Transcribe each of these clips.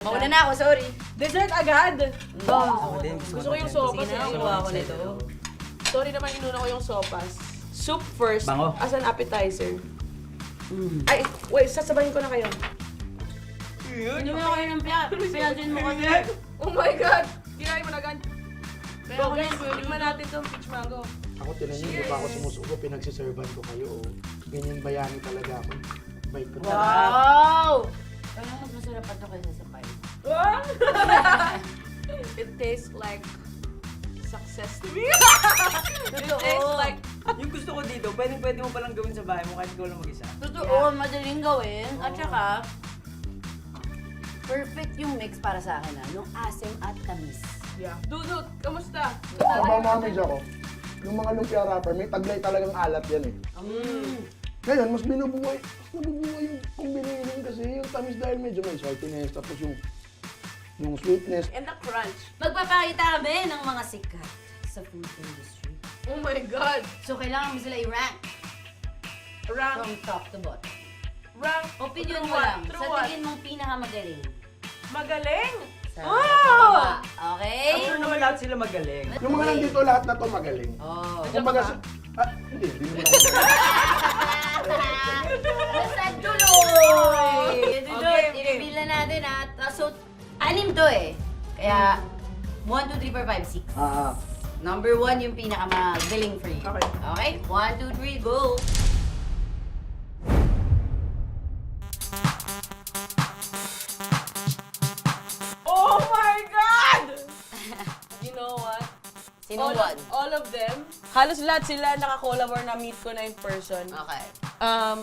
Mauna na ako, sorry. Dessert agad! Ako din. Gusto ko yung sopas. Sige na, eh. kuha ko nito. Sorry naman, inuna ko yung sopas. Soup first, Bango. as an appetizer. Ay, wait, sasabahin ko na kayo. Hindi mo kayo ng piyasin mo kasi. Oh my God! Kinain mo na agad. Pero So ako guys, yan, tikman natin itong peach mango. Ako tinan niyo, hindi pa ako sumusuko, pinagsiservan ko kayo. Oh. Ganyan bayani talaga ako. Bait ko talaga. Wow! Pero mas masarap pa ito kaysa sa pie. It tastes like success to me. It Totoo. tastes like... Yung gusto ko dito, pwede mo palang gawin sa bahay mo kahit ikaw lang mag-isa. Totoo, madaling gawin. At saka, perfect yung mix para sa akin nung asim at tamis. Yeah. Dudut, kamusta? Mamamage ako. Yung mga lumpia wrapper, may taglay talagang alat yan eh. Ngayon, mas nabubuhay yung combination kasi yung tamis dahil medyo may saltiness, tapos yung sweetness. And the crunch. Magpapakita kami ng mga sikat sa food industry. Oh my God! So, kailangan mo sila i-rank Rank, from top to bottom. rank, Opinion through mo what? lang. Through Sa what? tingin mong pinakamagaling. Magaling! Sa Oh! baba. Okay? I'm sure naman lahat sila magaling. Yung mga nandito lahat na to magaling. Oh. Kumbaga, hindi mo naman. Basta tuloy! Okay, okay. I-reveal na natin ha. So, 6 to eh. Kaya, 1, 2, 3, 4, 5, 6. Number 1 yung pinakamagaling for you. Okay. Okay? 1, 2, 3, go! Oh my God! You know what? Sinong one? All of them. Halos lahat sila naka-collabor na meet ko na in person. Okay.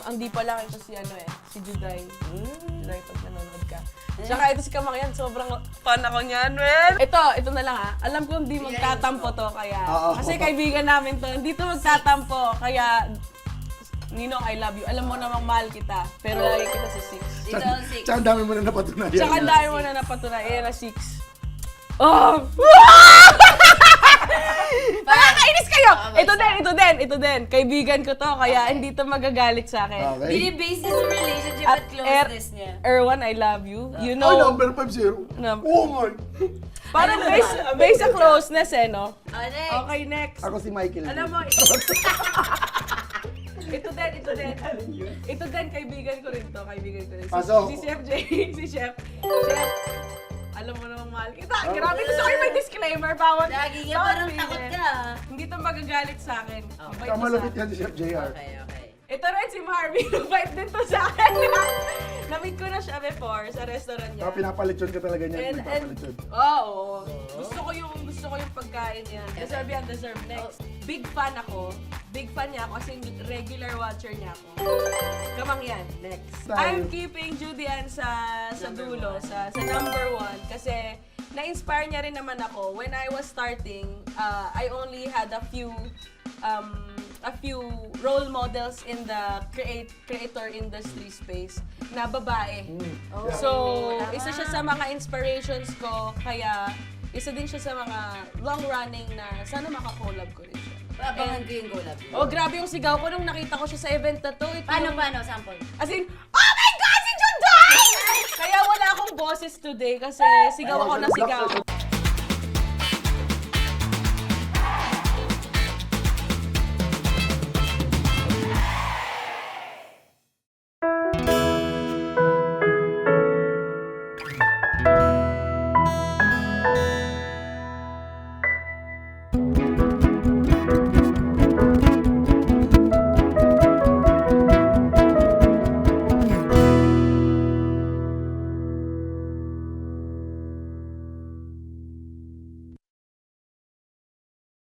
Ang di pa lang ito si si Juday. Juday, pag nanonood ka. Tsaka ito si Kamakyan, sobrang fan ako niyan, man. Ito na lang ha. Alam ko hindi magtatampo to, kaya... Oo. Kasi kaibigan namin to, hindi to magtatampo, kaya... Ninong, I love you. Alam mo namang mahal kita, pero lagi kita sa 6. Ito ang 6. Tsaka ang dami mo na napatunayan. Tsaka ang dami mo na napatunay, na 6. Oh! Nakakainis kayo! Ito din. Kaibigan ko to, kaya hindi to magagalit sa akin. Okay. Bini-base sa relationship at closeness niya. Erwan, I love you. You Ay, know, number 50. Num- Oh my! parang based sa closeness eh, no? Next. Okay, next. Ako si Michael. Alam mo, ito din. Ito din, kaibigan ko rin to. Pasok. Si Chef J, Chef, alam mo namang mahal kita. Grabe, gusto ko yung may disclaimer. Bawat Lagi nga parang feeling. takot ka. Hindi to magagalit sa akin. Mabait to Tama sa lapit akin. yan si Chef JR. Okay. Ito rin si Marvin. Mabait din to sa akin. Na-meet ko na siya before sa restaurant niya. Saka pinapalitsyon ka talaga niyan. And, Pinapalitsyon. oo. Gusto ko yung pagkain niya. Deserve yan, deserve. Next. Big fan ako. Big fan niya ako kasi regular watcher niya ako. Kamang yan. Next. Style. I'm keeping Judy Ann sa dulo, sa number 1 kasi na-inspire niya rin naman ako. When I was starting, I only had a few role models in the creator industry space na babae. So, isa siya sa mga inspirations ko, kaya isa din siya sa mga long-running na sana makakollab ko rin siya. Abangan ko yung collab. Oh, grabe yung sigaw ko nung nakita ko siya sa event na to. Ito Paano? yung- Sample. As in, oh my God, si Juday! Kaya wala akong boses today kasi sigaw ako na sigaw.